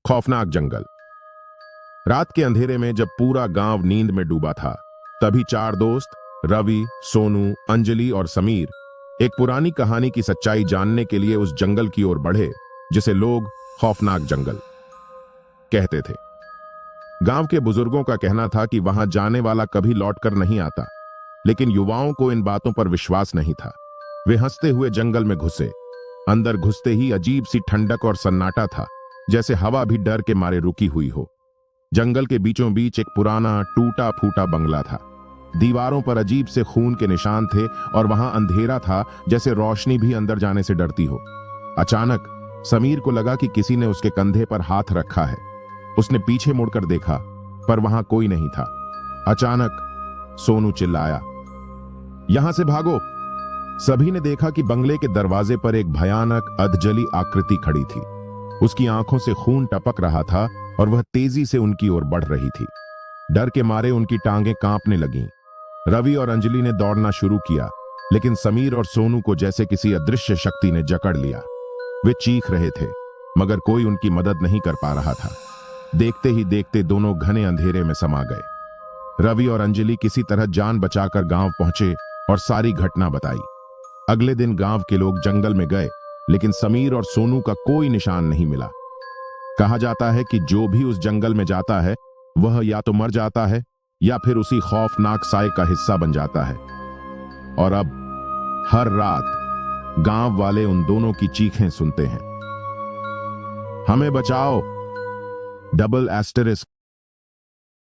खौफनाक जंगल। रात के अंधेरे में जब पूरा गांव नींद में डूबा था, तभी चार दोस्त रवि, सोनू, अंजलि और समीर एक पुरानी कहानी की सच्चाई जानने के लिए उस जंगल की ओर बढ़े जिसे लोग खौफनाक जंगल कहते थे। गांव के बुजुर्गों का कहना था कि वहां जाने वाला कभी लौटकर नहीं आता, लेकिन युवाओं को इन बातों पर विश्वास नहीं था। वे हंसते हुए जंगल में घुसे। अंदर घुसते ही अजीब सी ठंडक और सन्नाटा था, जैसे हवा भी डर के मारे रुकी हुई हो। जंगल के बीचों बीच एक पुराना टूटा फूटा बंगला था। दीवारों पर अजीब से खून के निशान थे और वहां अंधेरा था, जैसे रोशनी भी अंदर जाने से डरती हो। अचानक समीर को लगा कि किसी ने उसके कंधे पर हाथ रखा है। उसने पीछे मुड़कर देखा, पर वहां कोई नहीं था। अचानक सोनू चिल्लाया, यहां से भागो। सभी ने देखा कि बंगले के दरवाजे पर एक भयानक अधजली आकृति खड़ी थी। उसकी आंखों से खून टपक रहा था और वह तेजी से उनकी ओर बढ़ रही थी। डर के मारे उनकी टांगें कांपने लगीं। रवि और अंजलि ने दौड़ना शुरू किया, लेकिन समीर और सोनू को जैसे किसी अदृश्य शक्ति ने जकड़ लिया। वे चीख रहे थे, मगर कोई उनकी मदद नहीं कर पा रहा था। देखते ही देखते दोनों घने अंधेरे में समा गए। रवि और अंजलि किसी तरह जान बचाकर गांव पहुंचे और सारी घटना बताई। अगले दिन गांव के लोग जंगल में गए, लेकिन समीर और सोनू का कोई निशान नहीं मिला। कहा जाता है कि जो भी उस जंगल में जाता है, वह या तो मर जाता है या फिर उसी खौफनाक साए का हिस्सा बन जाता है। और अब हर रात गांव वाले उन दोनों की चीखें सुनते हैं, हमें बचाओ! Double asterisk.